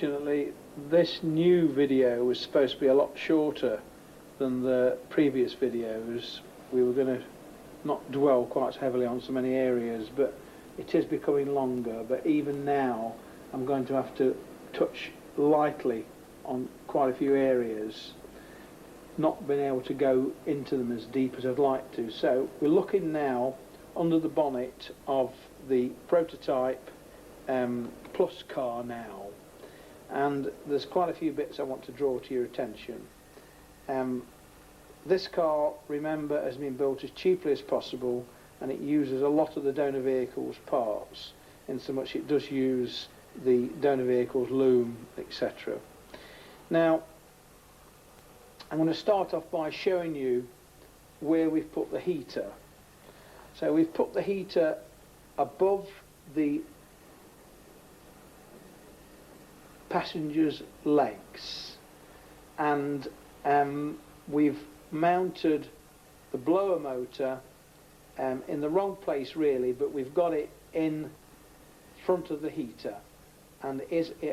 unfortunately, this new video was supposed to be a lot shorter than the previous videos. We were going to not dwell quite so heavily on so many areas, but it is becoming longer. But even now, I'm going to have to touch lightly on quite a few areas, not being able to go into them as deep as I'd like to. So we're looking now under the bonnet of the prototype Plus car now, and there's quite a few bits I want to draw to your attention. This car, remember, has been built as cheaply as possible, and it uses a lot of the donor vehicle's parts, in so much it does use the donor vehicle's loom, etc. Now, I'm going to start off by showing you where we've put the heater. So we've put the heater above the passenger's legs, and we've mounted the blower motor in the wrong place really, but we've got it in front of the heater, and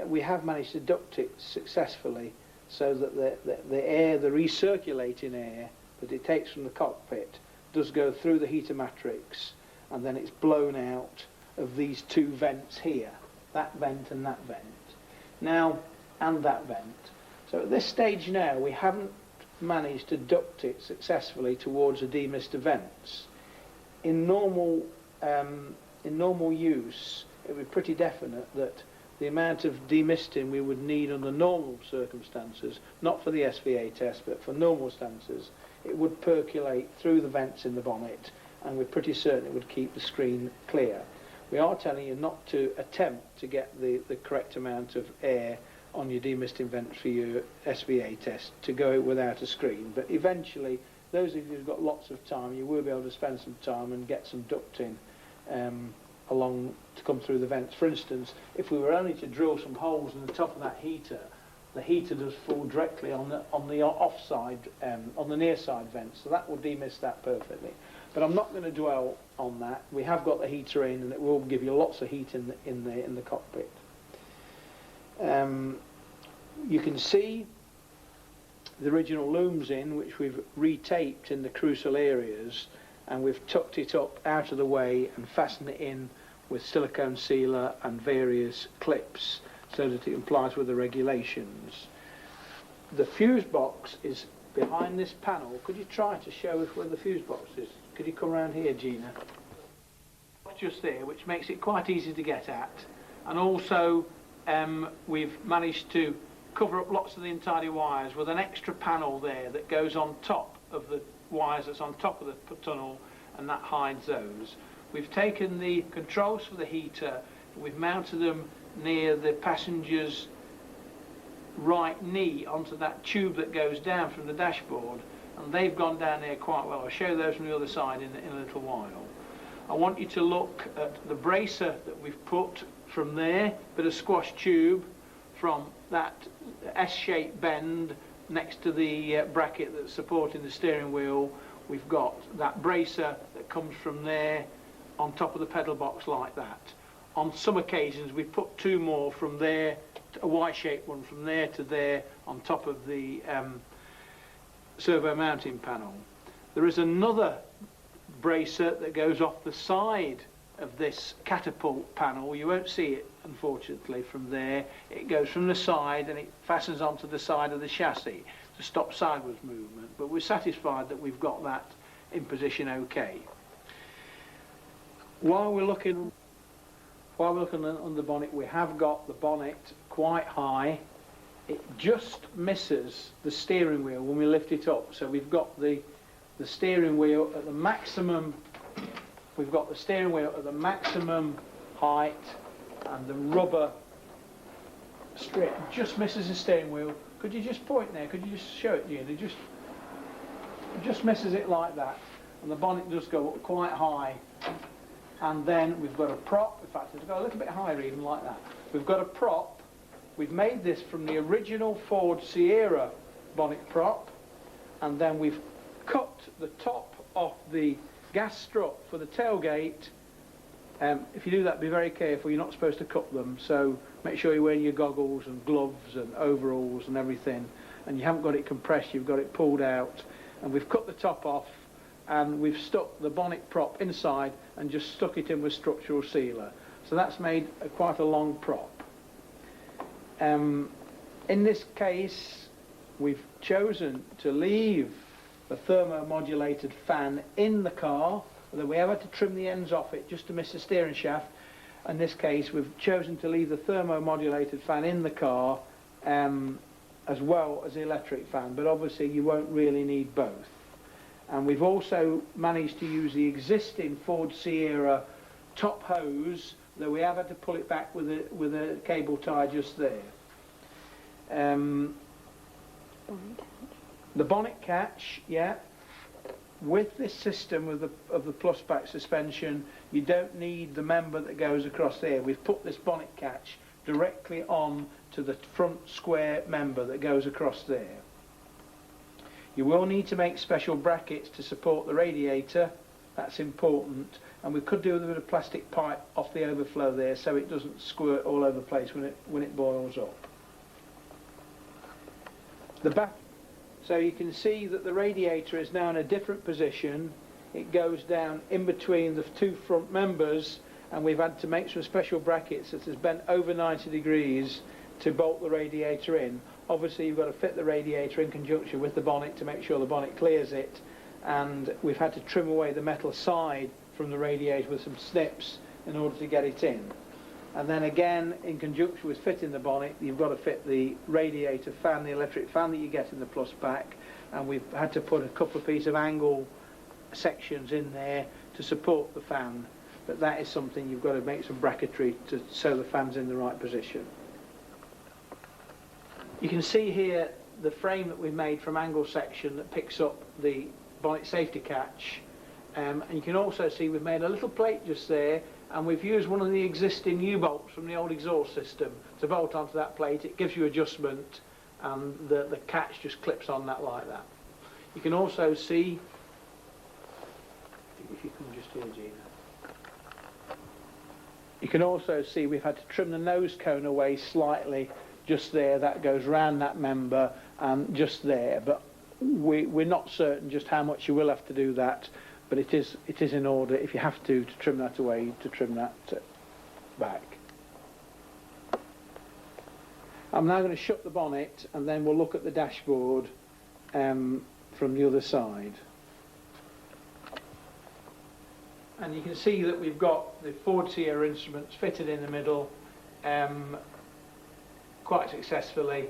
we have managed to duct it successfully so that the air, the recirculating air that it takes from the cockpit, does go through the heater matrix, and then it's blown out of these two vents here, that vent and that vent. Now, and that vent. So at this stage now, we haven't managed to duct it successfully towards the demister vents. In normal use, it would be pretty definite that the amount of demisting we would need under normal circumstances, not for the SVA test, but for normal stances, it would percolate through the vents in the bonnet, and we're pretty certain it would keep the screen clear. We are telling you not to attempt to get the correct amount of air on your demisting vents for your SVA test to go without a screen, but eventually, those of you who've got lots of time, you will be able to spend some time and get some ducting along to come through the vents. For instance, if we were only to drill some holes in the top of that heater, the heater does fall directly on the offside, on the near side vents, so that will demist that perfectly. But I'm not going to dwell on that. We have got the heater in, and it will give you lots of heat in the cockpit. You can see the original looms in, which we've retaped in the crucial areas, and we've tucked it up out of the way and fastened it in with silicone sealer and various clips so that it complies with the regulations. The fuse box is behind this panel. Could you try to show us where the fuse box is? Could you come around here, Gina? Just there, which makes it quite easy to get at. And also we've managed to cover up lots of the untidy wires with an extra panel there that goes on top of the wires that's on top of the tunnel, and that hides those. We've taken the controls for the heater, we've mounted them near the passenger's right knee onto that tube that goes down from the dashboard, and they've gone down there quite well. I'll show those from the other side in a little while. I want you to look at the bracer that we've put from there, bit of squash tube from that S-shaped bend next to the bracket that's supporting the steering wheel. We've got that bracer that comes from there on top of the pedal box like that. On some occasions we put two more from there, a Y-shaped one from there to there on top of the servo mounting panel. There is another bracer that goes off the side of this catapult panel. You won't see it unfortunately from there. It goes from the side and it fastens onto the side of the chassis to stop sideways movement, but we're satisfied that we've got that in position okay. While we're looking on the bonnet, we have got the bonnet quite high. It just misses the steering wheel when we lift it up, so we've got the steering wheel at the maximum. We've got the steering wheel at the maximum height, and the rubber strip just misses the steering wheel. Could you just point there? Could you just show it, Gina? It just misses it like that, and the bonnet does go up quite high. And then we've got a prop. In fact, it's got a little bit higher even like that. We've got a prop. We've made this from the original Ford Sierra bonnet prop, and then we've cut the top off the gas strut for the tailgate If you do that, be very careful. You're not supposed to cut them, so make sure you're wearing your goggles and gloves and overalls and everything, and you haven't got it compressed, you've got it pulled out. And we've cut the top off, and we've stuck the bonnet prop inside and just stuck it in with structural sealer. So that's made quite a long prop. In this case, we've chosen to leave the thermomodulated fan in the car, although we have had to trim the ends off it just to miss the steering shaft. In this case, we've chosen to leave the thermomodulated fan in the car as well as the electric fan, but obviously you won't really need both. And we've also managed to use the existing Ford Sierra top hose, though we have had to pull it back with a cable tie just there. The bonnet catch, yeah. With this system of the plus back suspension, you don't need the member that goes across there. We've put this bonnet catch directly on to the front square member that goes across there. You will need to make special brackets to support the radiator. That's important, and we could do with a bit of plastic pipe off the overflow there so it doesn't squirt all over the place when it boils up. The back, so you can see that the radiator is now in a different position. It goes down in between the two front members, and we've had to make some special brackets that has bent over 90 degrees to bolt the radiator in. Obviously you've got to fit the radiator in conjunction with the bonnet to make sure the bonnet clears it, and we've had to trim away the metal side from the radiator with some snips in order to get it in. And then again, in conjunction with fitting the bonnet, you've got to fit the radiator fan, the electric fan that you get in the plus back, and we've had to put a couple of pieces of angle sections in there to support the fan. But that is something you've got to make some bracketry to so the fan's in the right position. You can see here the frame that we've made from angle section that picks up the bonnet safety catch, and you can also see we've made a little plate just there, and we've used one of the existing U-bolts from the old exhaust system to bolt onto that plate. It gives you adjustment, and the catch just clips on that like that. You can also see, if you can just hear Gina, you can also see we've had to trim the nose cone away slightly just there. That goes round that member and just there, but we're not certain just how much you will have to do that, but it is in order, if you have to trim that away, to trim that back. I'm now going to shut the bonnet, and then we'll look at the dashboard from the other side. And you can see that we've got the Ford Sierra instruments fitted in the middle quite successfully.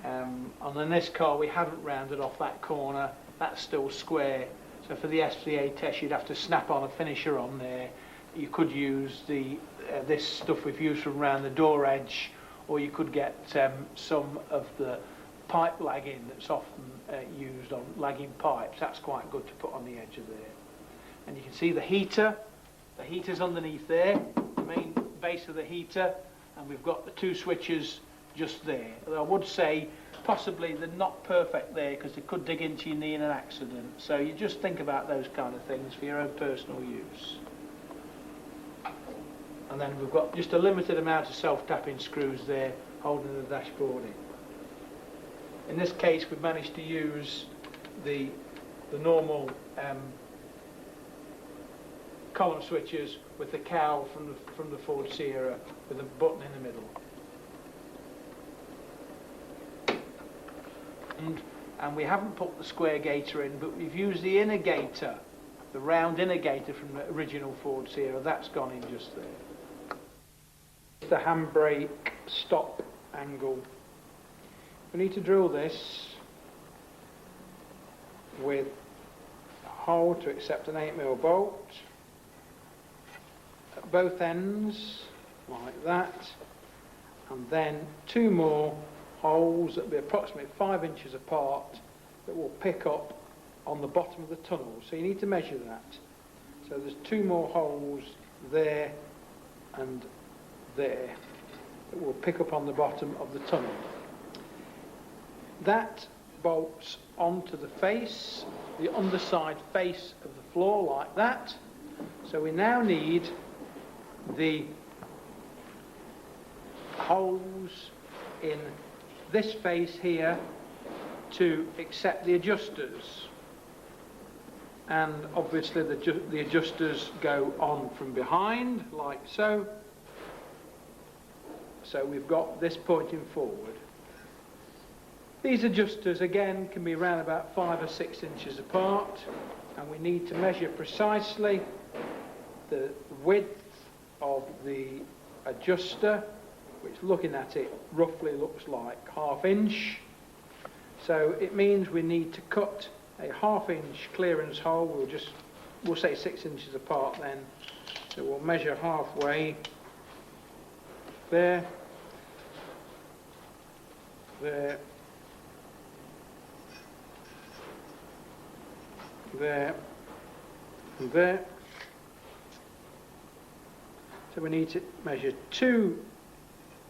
And in this car we haven't rounded off that corner, that's still square. So for the SVA test you'd have to snap on a finisher on there. You could use this stuff we've used from around the door edge, or you could get some of the pipe lagging that's often used on lagging pipes. That's quite good to put on the edge of there. And you can see the heater. The heater's underneath there, the main base of the heater, and we've got the two switches just there. Although I would say possibly they're not perfect there because they could dig into your knee in an accident. So you just think about those kind of things for your own personal use. And then we've got just a limited amount of self-tapping screws there holding the dashboard in. In this case we've managed to use the normal column switches with the cowl from the Ford Sierra with a button in the middle. And we haven't put the square gator in, but we've used the inner gator, the round inner gator from the original Ford Sierra. That's gone in just there. The handbrake stop angle. We need to drill this with a hole to accept an 8mm bolt at both ends, like that, and then two more holes that will be approximately 5 inches apart that will pick up on the bottom of the tunnel. So you need to measure that. So there's two more holes there and there that will pick up on the bottom of the tunnel. That bolts onto the face, the underside face of the floor like that. So we now need the holes in this face here to accept the adjusters, and obviously the adjusters go on from behind like so. So we've got this pointing forward. These adjusters again can be around about 5 or 6 inches apart, and we need to measure precisely the width of the adjuster, which looking at it roughly looks like 1/2 inch. So it means we need to cut a 1/2 inch clearance hole. We'll say 6 inches apart then. So we'll measure halfway there, there, there, and there. So we need to measure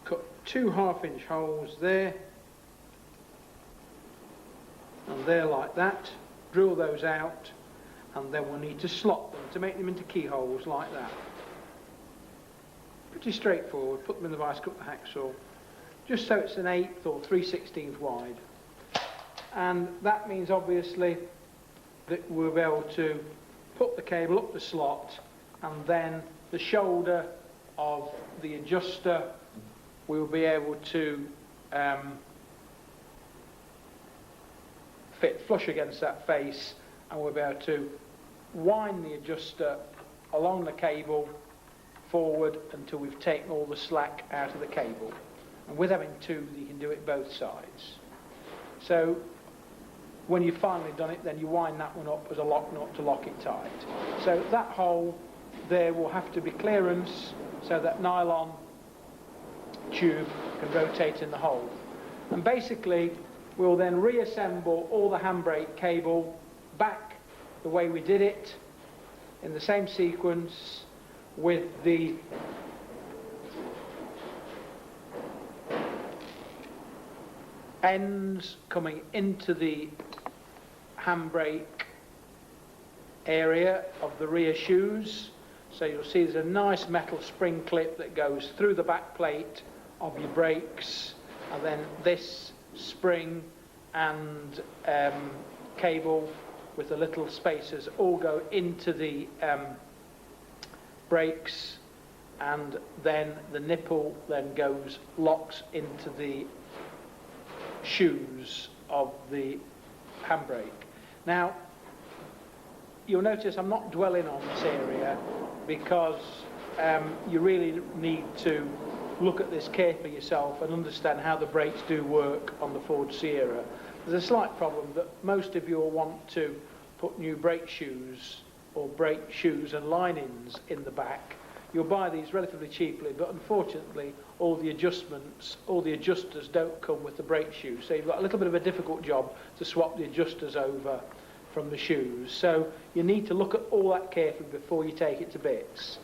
cut 2 1/2 inch holes there and there like that, drill those out, and then we'll need to slot them to make them into keyholes like that. Pretty straightforward. Put them in the vice, cut the hacksaw, just so it's an 1/8 or 3/16 wide. And that means obviously that we'll be able to put the cable up the slot, and then the shoulder of the adjuster we'll be able to fit flush against that face, and we'll be able to wind the adjuster along the cable forward until we've taken all the slack out of the cable. And with having two, you can do it both sides. So when you've finally done it, then you wind that one up as a lock nut to lock it tight. So that hole there will have to be clearance so that nylon tube can rotate in the hole. And basically we'll then reassemble all the handbrake cable back the way we did it in the same sequence, with the ends coming into the handbrake area of the rear shoes. So you'll see there's a nice metal spring clip that goes through the back plate of your brakes, and then this spring and cable with the little spacers all go into the brakes, and then the nipple then locks into the shoes of the handbrake. Now you'll notice I'm not dwelling on this area because you really need to look at this carefully yourself and understand how the brakes do work on the Ford Sierra. There's a slight problem that most of you will want to put new brake shoes or brake shoes and linings in the back. You'll buy these relatively cheaply, but unfortunately all the adjusters don't come with the brake shoes. So you've got a little bit of a difficult job to swap the adjusters over from the shoes. So you need to look at all that carefully before you take it to bits.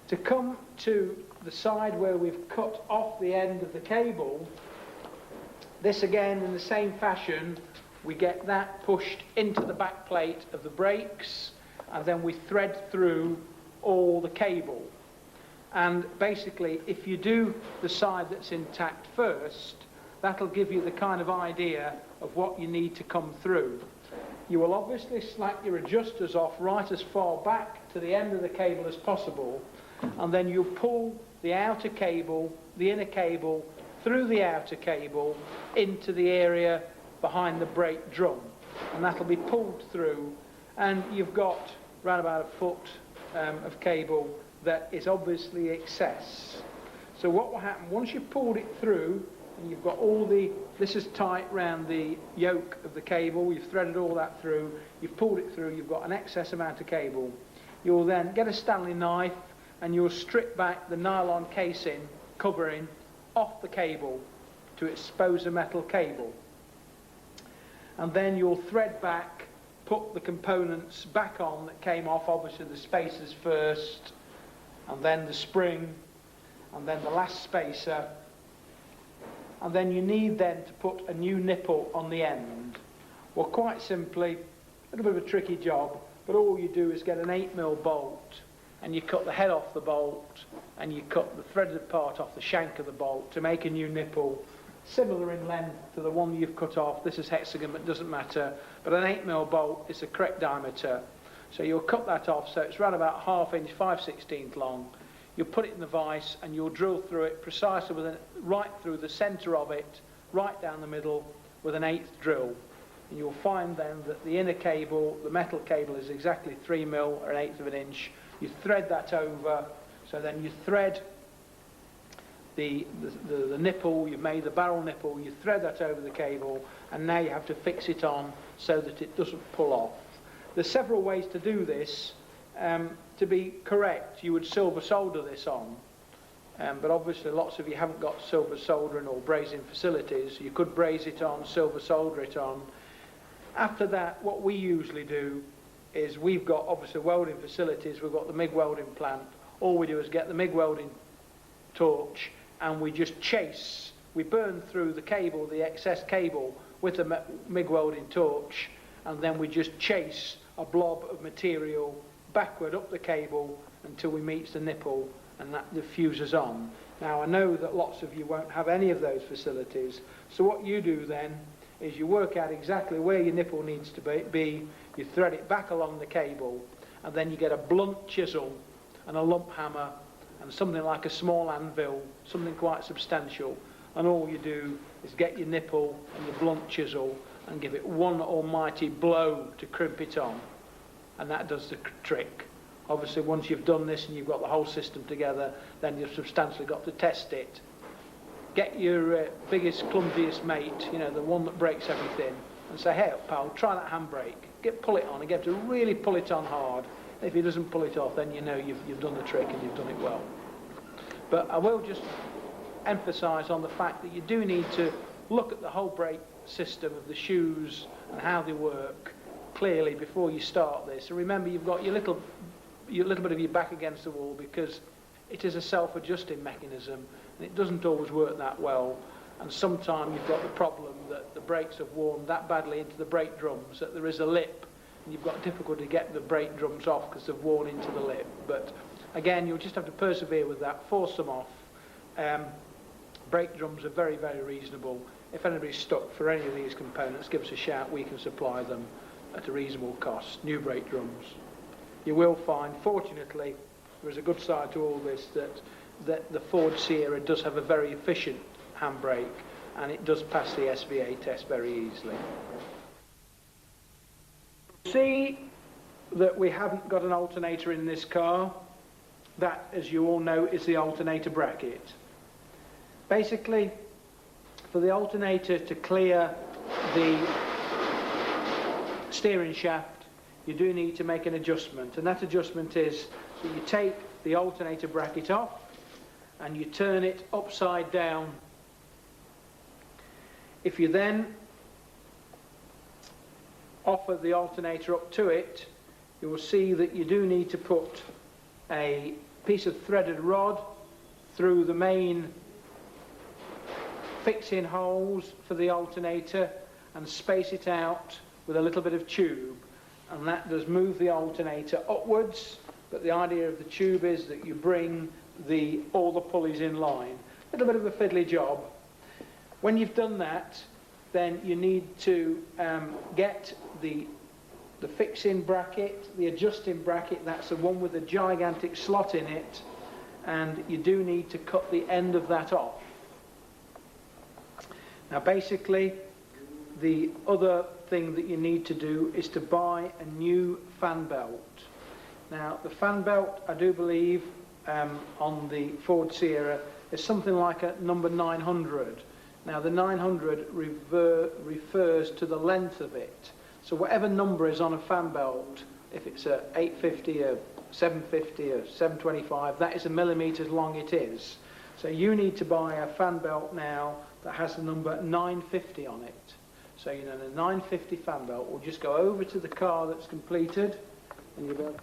To come to the side where we've cut off the end of the cable, this again in the same fashion, we get that pushed into the back plate of the brakes, and then we thread through all the cable. And basically if you do the side that's intact first, that'll give you the kind of idea of what you need to come through. You will obviously slack your adjusters off right as far back to the end of the cable as possible, and then you pull the outer cable, the inner cable, through the outer cable into the area behind the brake drum, and that'll be pulled through, and you've got around about 1 foot of cable that is obviously excess. So what will happen once you've pulled it through and you've got this is tight round the yoke of the cable, you've threaded all that through, you've pulled it through, you've got an excess amount of cable, you'll then get a Stanley knife and you'll strip back the nylon casing covering off the cable to expose the metal cable, and then you'll thread back, put the components back on that came off, obviously the spacers first, and then the spring, and then the last spacer, and then you need then to put a new nipple on the end. Well, quite simply, a little bit of a tricky job, but all you do is get an 8mm bolt and you cut the head off the bolt, and you cut the threaded part off the shank of the bolt to make a new nipple, similar in length to the one you've cut off. This is hexagon, but it doesn't matter. But an 8mm bolt is the correct diameter. So you'll cut that off, so it's around about 1/2 inch, 5/16 long. You'll put it in the vise, and you'll drill through it precisely right through the centre of it, right down the middle, with an 1/8 drill. And you'll find then that the inner cable, the metal cable, is exactly 3mm or 1/8 of an inch. You thread that over, so then you thread the nipple, you've made the barrel nipple, you thread that over the cable, and now you have to fix it on so that it doesn't pull off. There's several ways to do this. To be correct, you would silver solder this on, but obviously lots of you haven't got silver soldering or brazing facilities. You could braze it on, silver solder it on. After that, what we usually do is, we've got obviously welding facilities, we've got the MIG welding plant. All we do is get the MIG welding torch, and we just chase, we burn through the cable, the excess cable, with the MIG welding torch, and then we just chase a blob of material backward up the cable until we meet the nipple, and that diffuses on. Now, I know that lots of you won't have any of those facilities, so what you do then is you work out exactly where your nipple needs to be, you thread it back along the cable, and then you get a blunt chisel and a lump hammer and something like a small anvil, something quite substantial, and all you do is get your nipple and your blunt chisel and give it one almighty blow to crimp it on, and that does the trick. Obviously, once you've done this and you've got the whole system together, then you've substantially got to test it. Get your biggest, clumsiest mate, you know, the one that breaks everything, and say, hey pal, try that handbrake. Pull it on, and get to really pull it on hard. If he doesn't pull it off, then you know you've done the trick and you've done it well. But I will just emphasise on the fact that you do need to look at the whole brake system of the shoes and how they work clearly before you start this. And remember, you've got your little bit of your back against the wall, because it is a self-adjusting mechanism, and it doesn't always work that well. And sometimes you've got the problem that the brakes have worn that badly into the brake drums that there is a lip, and you've got difficulty getting the brake drums off because they've worn into the lip. But again, you'll just have to persevere with that, force them off. Brake drums are very, very reasonable. If anybody's stuck for any of these components, give us a shout, we can supply them at a reasonable cost, new brake drums. You will find, fortunately, there is a good side to all this, that the Ford Sierra does have a very efficient handbrake, and it does pass the SVA test very easily. See that we haven't got an alternator in this car. That, as you all know, is the alternator bracket. Basically, for the alternator to clear the steering shaft, you do need to make an adjustment, and that adjustment is that you take the alternator bracket off and you turn it upside down. If you then offer the alternator up to it, you will see that you do need to put a piece of threaded rod through the main fixing holes for the alternator and space it out with a little bit of tube, and that does move the alternator upwards. But the idea of the tube is that you bring all the pulleys in line. A little bit of a fiddly job. When you've done that, then you need to get the fixing bracket, the adjusting bracket, that's the one with the gigantic slot in it, and you do need to cut the end of that off. Now basically, the other thing that you need to do is to buy a new fan belt. Now the fan belt, I do believe, on the Ford Sierra is something like a number 900. Now the 900 refers to the length of it. So whatever number is on a fan belt, if it's a 850, a 750, a 725, that is a millimetres long it is. So you need to buy a fan belt now that has the number 950 on it. So you know, the 950 fan belt will just go over to the car that's completed, and you go.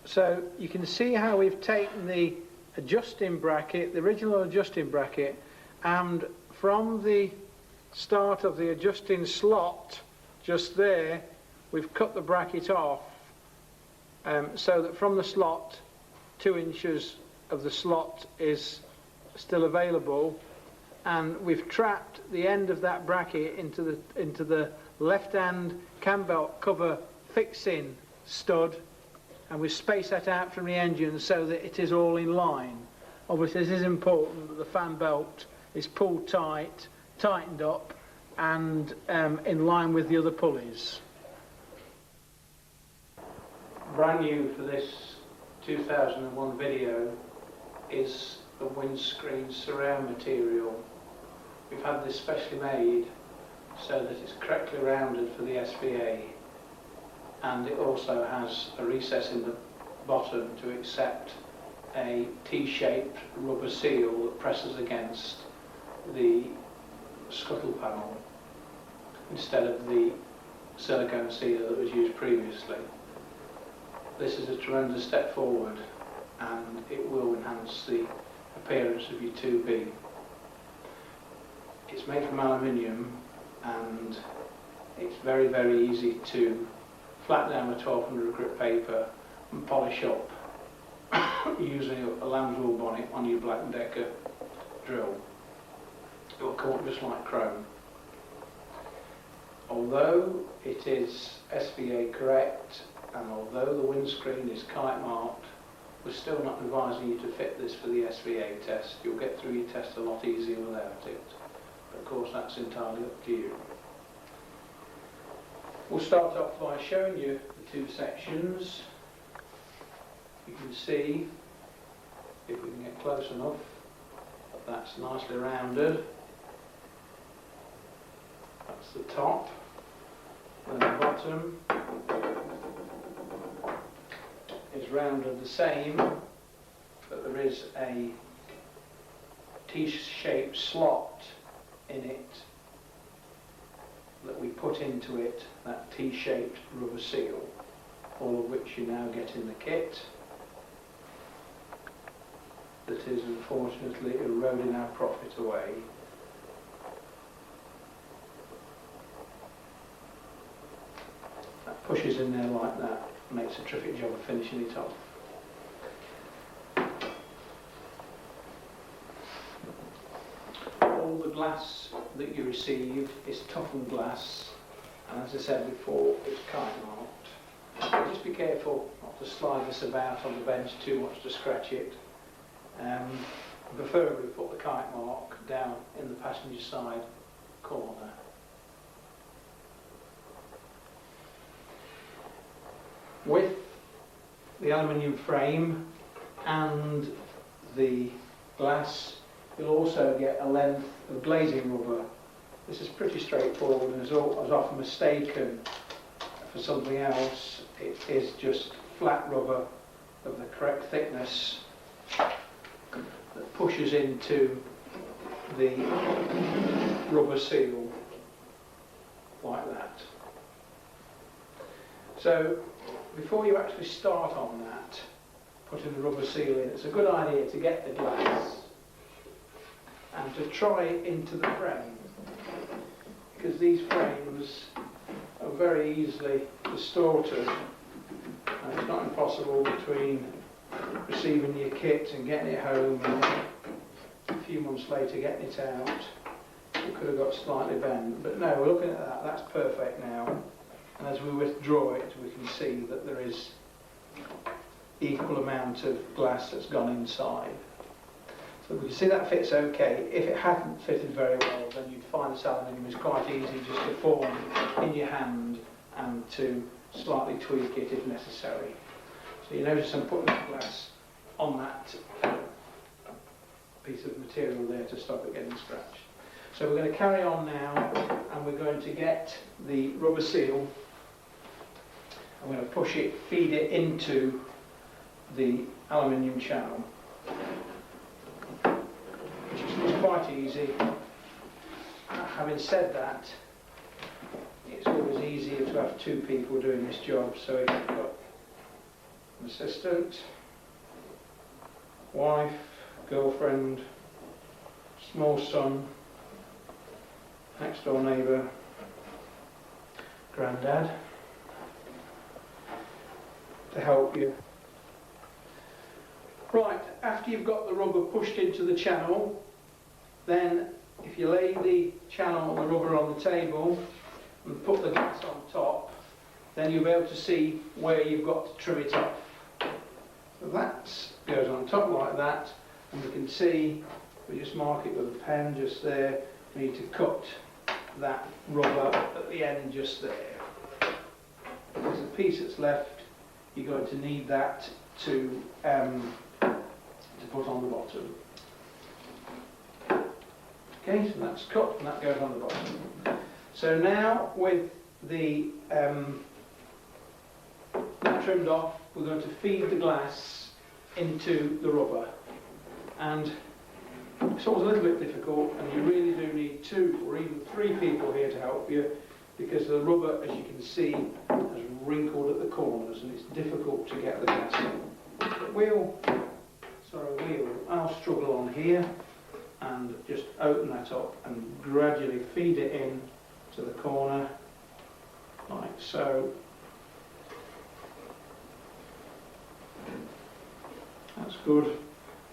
So you can see how we've taken the adjusting bracket, the original adjusting bracket, and from the start of the adjusting slot just there, we've cut the bracket off so that from the slot 2 inches of the slot is still available, and we've trapped the end of that bracket into the left-hand cam belt cover fixing stud, and we space that out from the engine so that it is all in line. Obviously this is important that the fan belt is pulled tight, tightened up, and in line with the other pulleys. Brand new for this 2001 video is the windscreen surround material. We've had this specially made so that it's correctly rounded for the SVA, and it also has a recess in the bottom to accept a T-shaped rubber seal that presses against the scuttle panel instead of the silicone sealer that was used previously. This is a tremendous step forward, and it will enhance the appearance of your 2B. It's made from aluminium, and it's very, very easy to flat down with 1200 grit paper and polish up using a lamb's wool bonnet on your Black & Decker drill. It will come up just like chrome. Although it is SVA correct, and although the windscreen is kite marked, we're still not advising you to fit this for the SVA test. You'll get through your test a lot easier without it. But of course that's entirely up to you. We'll start off by showing you the 2 sections. You can see, if we can get close enough, that that's nicely rounded. That's the top. And the bottom is rounded the same, but there is a T-shaped slot in it that we put into it, that T-shaped rubber seal, all of which you now get in the kit. That is unfortunately eroding our profit away. That pushes in there like that, makes a terrific job of finishing it off. All the glass that you receive is toughened glass, and as I said before, it's kite marked. So just be careful not to slide this about on the bench too much to scratch it. Preferably put the kite mark down in the passenger side corner. With the aluminium frame and the glass, you'll also get a length of glazing rubber. This is pretty straightforward and is often mistaken for something else. It is just flat rubber of the correct thickness that pushes into the rubber seal like that. So before you actually start on that, putting the rubber seal in, it's a good idea to get the glass and to try it into the frame, because these frames are very easily distorted, and it's not impossible between receiving your kit and getting it home and a few months later getting it out, it could have got slightly bent. But no, we're looking at that, that's perfect now, and as we withdraw it we can see that there is equal amount of glass that's gone inside. So we can see that fits okay. If it hadn't fitted very well, then you'd find this aluminium is quite easy just to form in your hand and to slightly tweak it if necessary. So you notice I'm putting the glass on that piece of material there to stop it getting scratched. So we're going to carry on now, and we're going to get the rubber seal. I'm going to push it, feed it into the aluminium channel, which is quite easy. Having said that, it's always easier to have 2 people doing this job, so if you've got an assistant, wife, girlfriend, small son, next door neighbour, granddad, to help you. Right, after you've got the rubber pushed into the channel, then if you lay the channel and the rubber on the table and put the glass on top, then you'll be able to see where you've got to trim it off. So that goes on top like that, and you can see, we just mark it with a pen just there, we need to cut that rubber at the end just there. There's a piece that's left, you're going to need that to put on the bottom. Okay, so that's cut and that goes on the bottom. So now with the trimmed off, we're going to feed the glass into the rubber, and it's always a little bit difficult, and you really do need 2 or even 3 people here to help you, because the rubber, as you can see, has wrinkled at the corners and it's difficult to get the glass in. But I'll struggle on here and just open that up and gradually feed it in to the corner like so. That's good,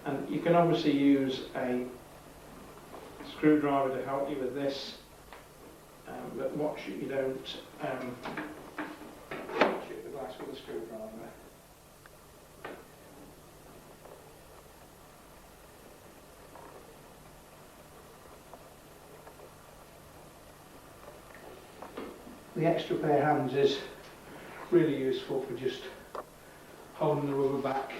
and you can obviously use a screwdriver to help you with this, but watch it you don't chip the glass with a screwdriver. The extra pair of hands is really useful for just holding the rubber back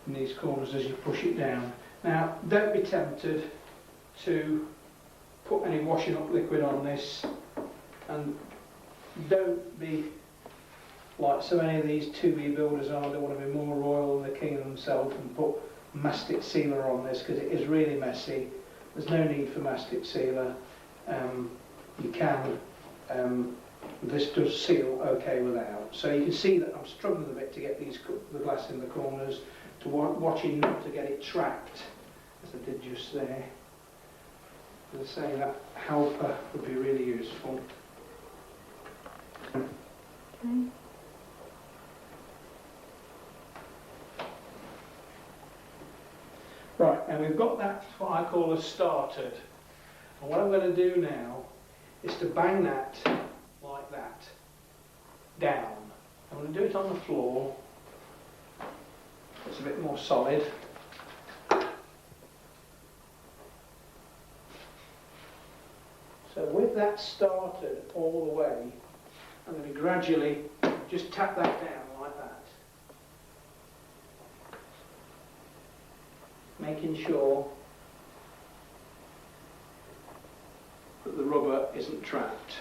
in these corners as you push it down. Now, don't be tempted to put any washing up liquid on this, and don't be like so many of these 2B builders are. They want to be more royal than the king themselves and put mastic sealer on this, because it is really messy. There's no need for mastic sealer. You can this does seal okay without. So you can see that I'm struggling a bit to get the glass in the corners, to watching not to get it trapped, as I did just there. As I say, that helper would be really useful. Okay. Right, and we've got that, what I call a started. And what I'm going to do now is to bang that like that down. I'm going to do it on the floor. It's a bit more solid. So with that started all the way, I'm going to gradually just tap that down like that, making sure that the rubber isn't trapped.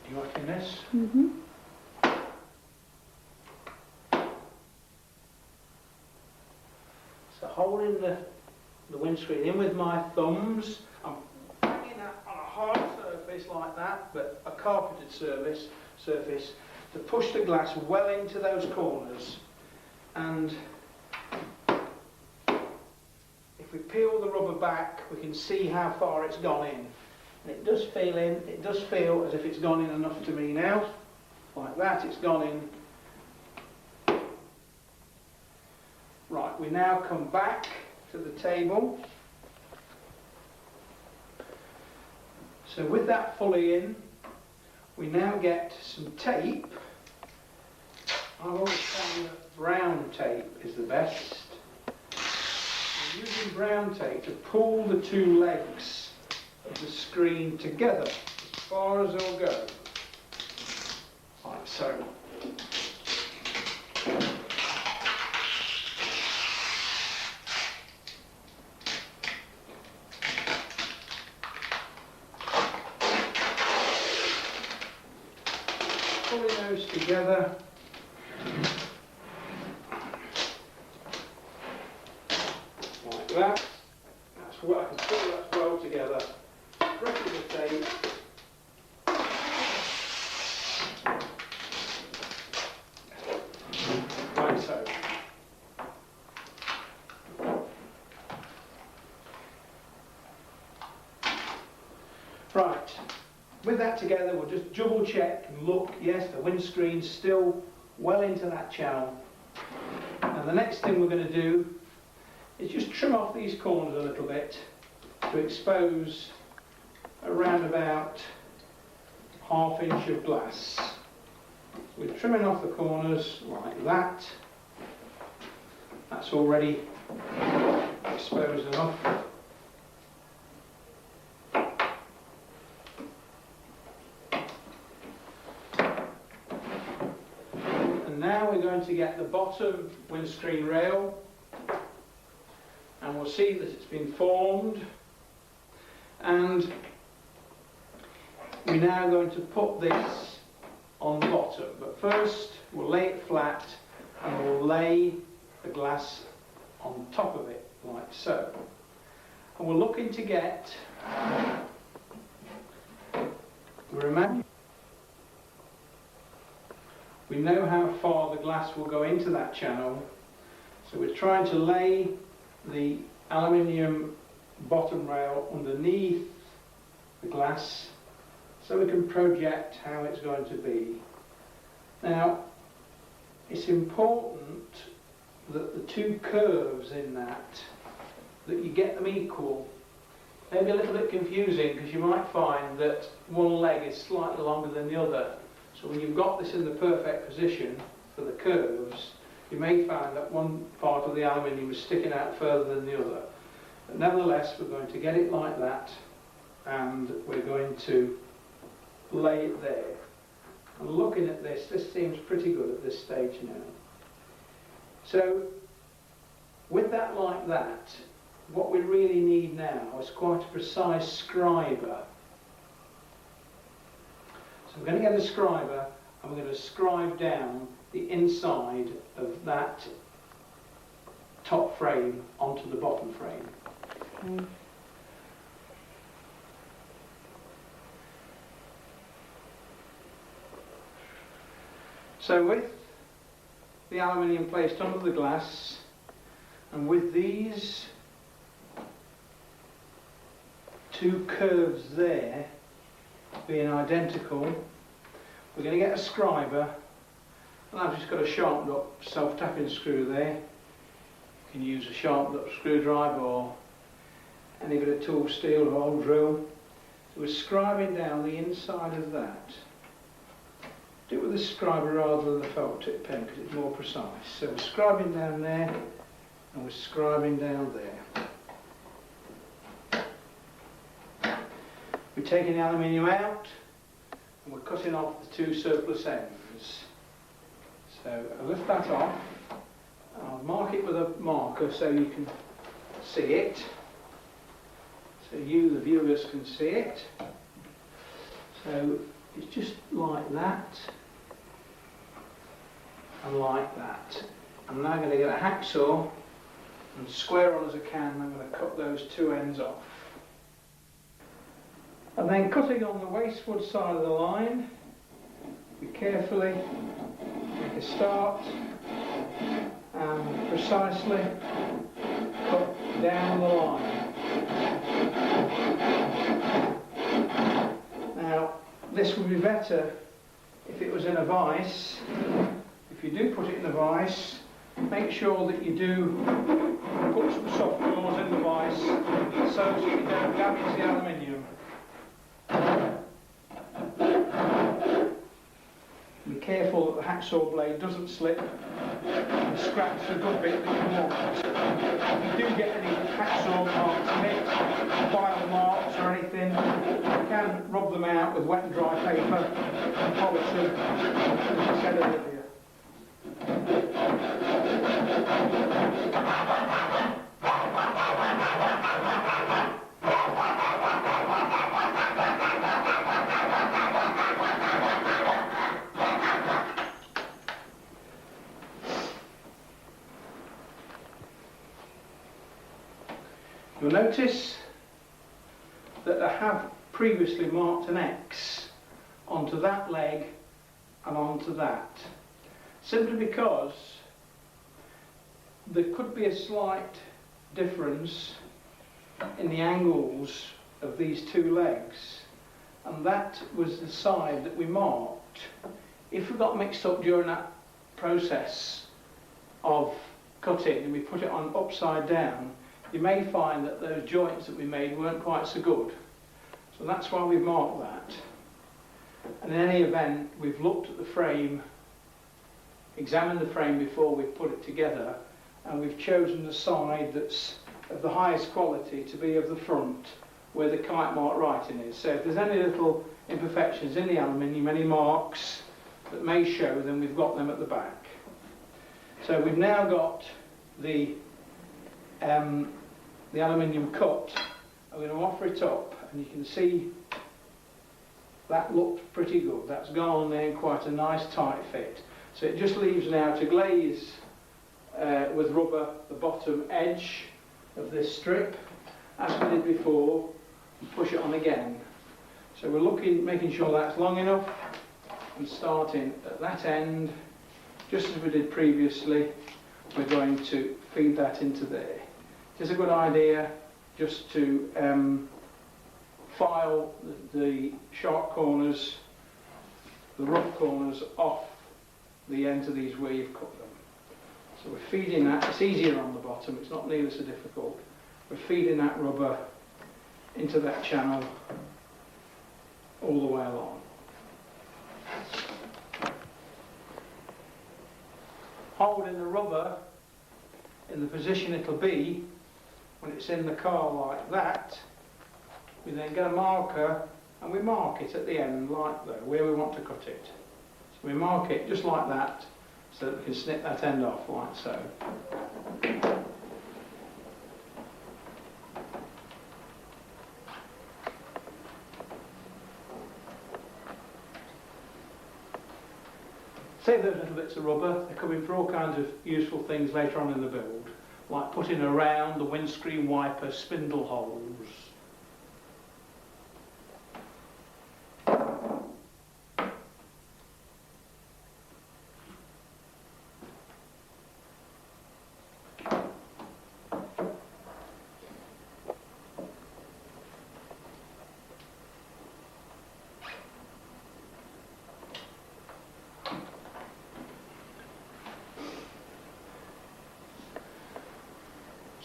You liking this? Mm-hmm. So holding the windscreen in with my thumbs, I'm banging that on a hard surface like that, but a carpeted surface to push the glass well into those corners. And if we peel the rubber back, we can see how far it's gone in. And it does feel as if it's gone in enough to me now. Like that, it's gone in. Right, we now come back to the table. So with that fully in, we now get some tape. I've always found that brown tape is the best. I'm using brown tape to pull the 2 legs of the screen together as far as they'll go. Like so. Pulling those together. That's what I can pull that well together. Press the tape. Like so. Right, with that together we'll just double check and look, yes, the windscreen's still well into that channel. And the next thing we're going to do is just trim off these corners a little bit to expose around about ½ inch of glass. We're trimming off the corners like that. That's already exposed enough. And now we're going to get the bottom windscreen rail, and we'll see that it's been formed, and we're now going to put this on the bottom, but first we'll lay it flat and we'll lay the glass on top of it like so. And we're looking to get, remember, we know how far the glass will go into that channel, so we're trying to lay the aluminium bottom rail underneath the glass so we can project how it's going to be. Now, it's important that the two curves in that you get them equal. Maybe a little bit confusing because you might find that one leg is slightly longer than the other. So when you've got this in the perfect position for the curves, you may find that one part of the aluminium is sticking out further than the other. But nevertheless, we're going to get it like that, and we're going to lay it there. And looking at this seems pretty good at this stage now. So, with that like that, what we really need now is quite a precise scriber. So we're going to get a scriber, and we're going to scribe down the inside of that top frame onto the bottom frame. Okay. So with the aluminium placed onto the glass, and with these two curves there being identical, we're going to get a scriber, and I've just got a sharpened up self-tapping screw there. You can use a sharpened up screwdriver or any bit of tool steel or old drill. So we're scribing down the inside of that. Do it with a scriber rather than a felt tip pen because it's more precise. So we're scribing down there and we're scribing down there. We're taking the aluminium out and we're cutting off the two surplus ends. So I'll lift that off. I'll mark it with a marker so you can see it. So you, the viewers, can see it. So it's just like that and like that. I'm now going to get a hacksaw and square on as I can, I'm going to cut those two ends off. And then cutting on the wastewood side of the line, we carefully make a start and precisely cut down the line. Now, this would be better if it was in a vise. If you do put it in a vise, make sure that you do put some soft claws in the vise so that you don't damage the aluminium. Be careful that the hacksaw blade doesn't slip and scratch the good bit that you want. If you do get any hacksaw marks in it, file marks or anything, you can rub them out with wet and dry paper and polish them, as I said earlier. You'll notice that I have previously marked an X onto that leg and onto that, simply because there could be a slight difference in the angles of these two legs, and that was the side that we marked. If we got mixed up during that process of cutting and we put it on upside down, you may find that those joints that we made weren't quite so good. So that's why we've marked that. And in any event, we've looked at the frame, examined the frame before we put it together, and we've chosen the side that's of the highest quality to be of the front, where the kite mark writing is. So if there's any little imperfections in the aluminium, any marks that may show, then we've got them at the back. So we've now got the aluminium cut. I'm going to offer it up, and you can see that looked pretty good. That's gone on there in quite a nice tight fit. So it just leaves now to glaze with rubber the bottom edge of this strip, as we did before, and push it on again. So we're making sure that's long enough, and starting at that end, just as we did previously, we're going to feed that into there. It's a good idea just to file the sharp corners, the rough corners off the ends of these where you've cut them. So we're feeding that. It's easier on the bottom, it's not nearly so difficult. We're feeding that rubber into that channel all the way along. Holding the rubber in the position it'll be when it's in the car like that, we then get a marker and we mark it at the end like that, where we want to cut it. So we mark it just like that so that we can snip that end off like so. Save those little bits of rubber, they're coming for all kinds of useful things later on in the build, like putting around the windscreen wiper spindle holes.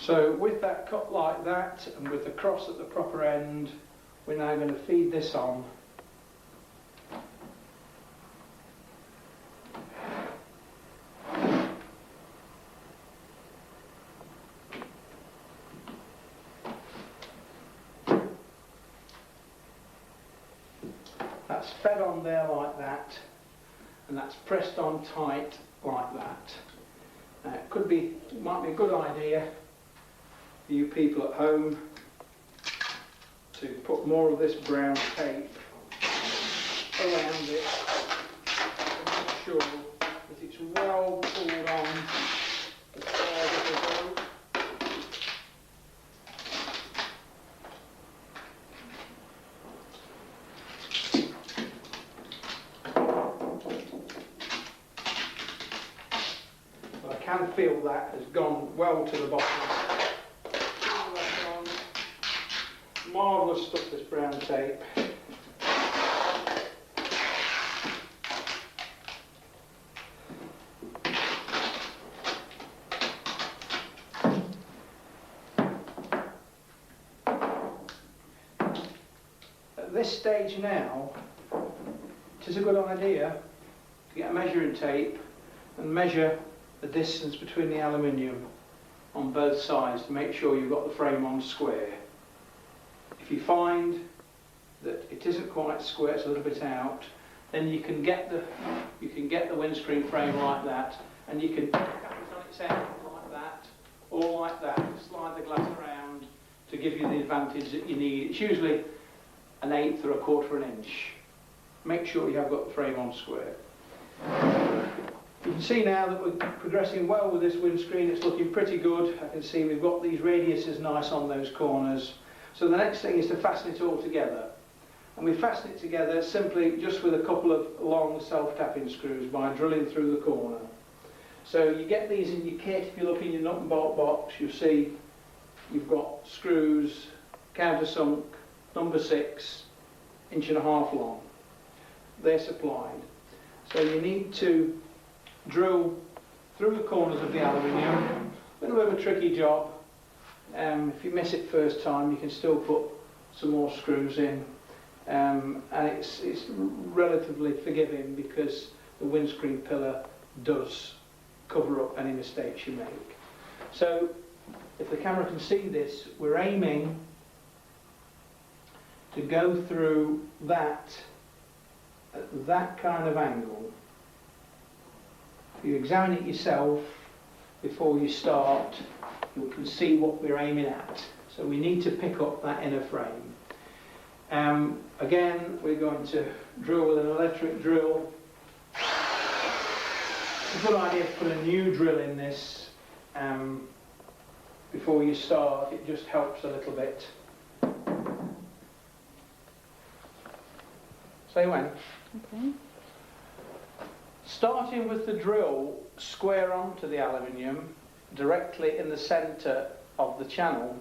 So with that cut like that, and with the cross at the proper end, we're now going to feed this on. That's fed on there like that, and that's pressed on tight like that. It might be a good idea for you people at home to put more of this brown tape around it to make sure that it's well pulled on as far as it will go. But I can feel that has gone well to the bottom. Marvellous stuff, this brown tape. At this stage now, it is a good idea to get a measuring tape and measure the distance between the aluminium on both sides to make sure you've got the frame on square. If you find that it isn't quite square, it's a little bit out, then you can get the windscreen frame like that, and you can have it on its end like that, or like that, slide the glass around to give you the advantage that you need. It's usually 1/8 or 1/4 inch. Make sure you have got the frame on square. You can see now that we're progressing well with this windscreen. It's looking pretty good. I can see we've got these radiuses nice on those corners. So the next thing is to fasten it all together. And we fasten it together simply just with a couple of long self-tapping screws by drilling through the corner. So you get these in your kit. If you look in your nut and bolt box, you'll see you've got screws, countersunk, number 6, 1.5 long. They're supplied. So you need to drill through the corners of the aluminium. A little bit of a tricky job. If you miss it first time, you can still put some more screws in. And it's relatively forgiving because the windscreen pillar does cover up any mistakes you make. So if the camera can see this, we're aiming to go through that at that kind of angle. If you examine it yourself before you start, you can see what we're aiming at. So we need to pick up that inner frame. Again, we're going to drill with an electric drill. It's a good idea to put a new drill in this before you start. It just helps a little bit. Say when. Okay. Starting with the drill square onto the aluminium, directly in the centre of the channel,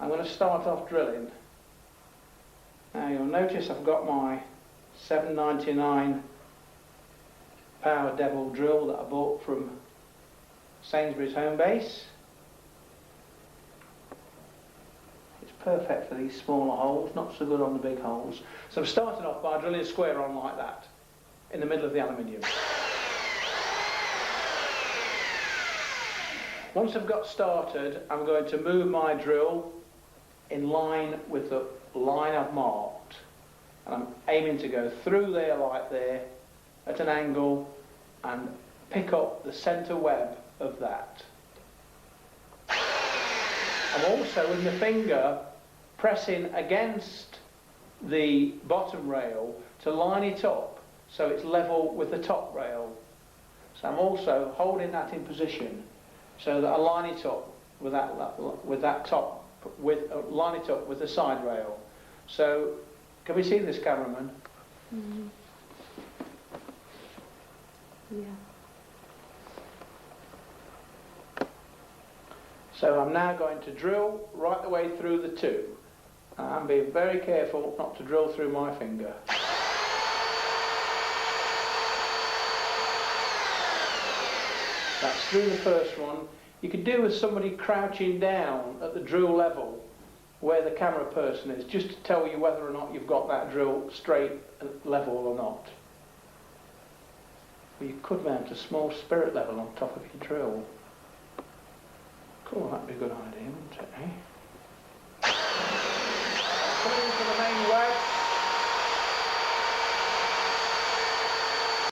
I'm going to start off drilling. Now you'll notice I've got my 799 Power Devil drill that I bought from Sainsbury's home base. It's perfect for these smaller holes, not so good on the big holes. So I'm starting off by drilling a square on like that, in the middle of the aluminium. Once I've got started, I'm going to move my drill in line with the line I've marked. And I'm aiming to go through there like there, at an angle, and pick up the centre web of that. I'm also, with my finger, pressing against the bottom rail to line it up so it's level with the top rail. So I'm also holding that in position so that I line it up with that top, line it up with the side rail. So, can we see this, cameraman? Mm-hmm. Yeah. So I'm now going to drill right the way through the two. And I'm being very careful not to drill through my finger. That's through the first one. You could do with somebody crouching down at the drill level where the camera person is, just to tell you whether or not you've got that drill straight and level or not. Or you could mount a small spirit level on top of your drill. Cool, that'd be a good idea, wouldn't it, eh?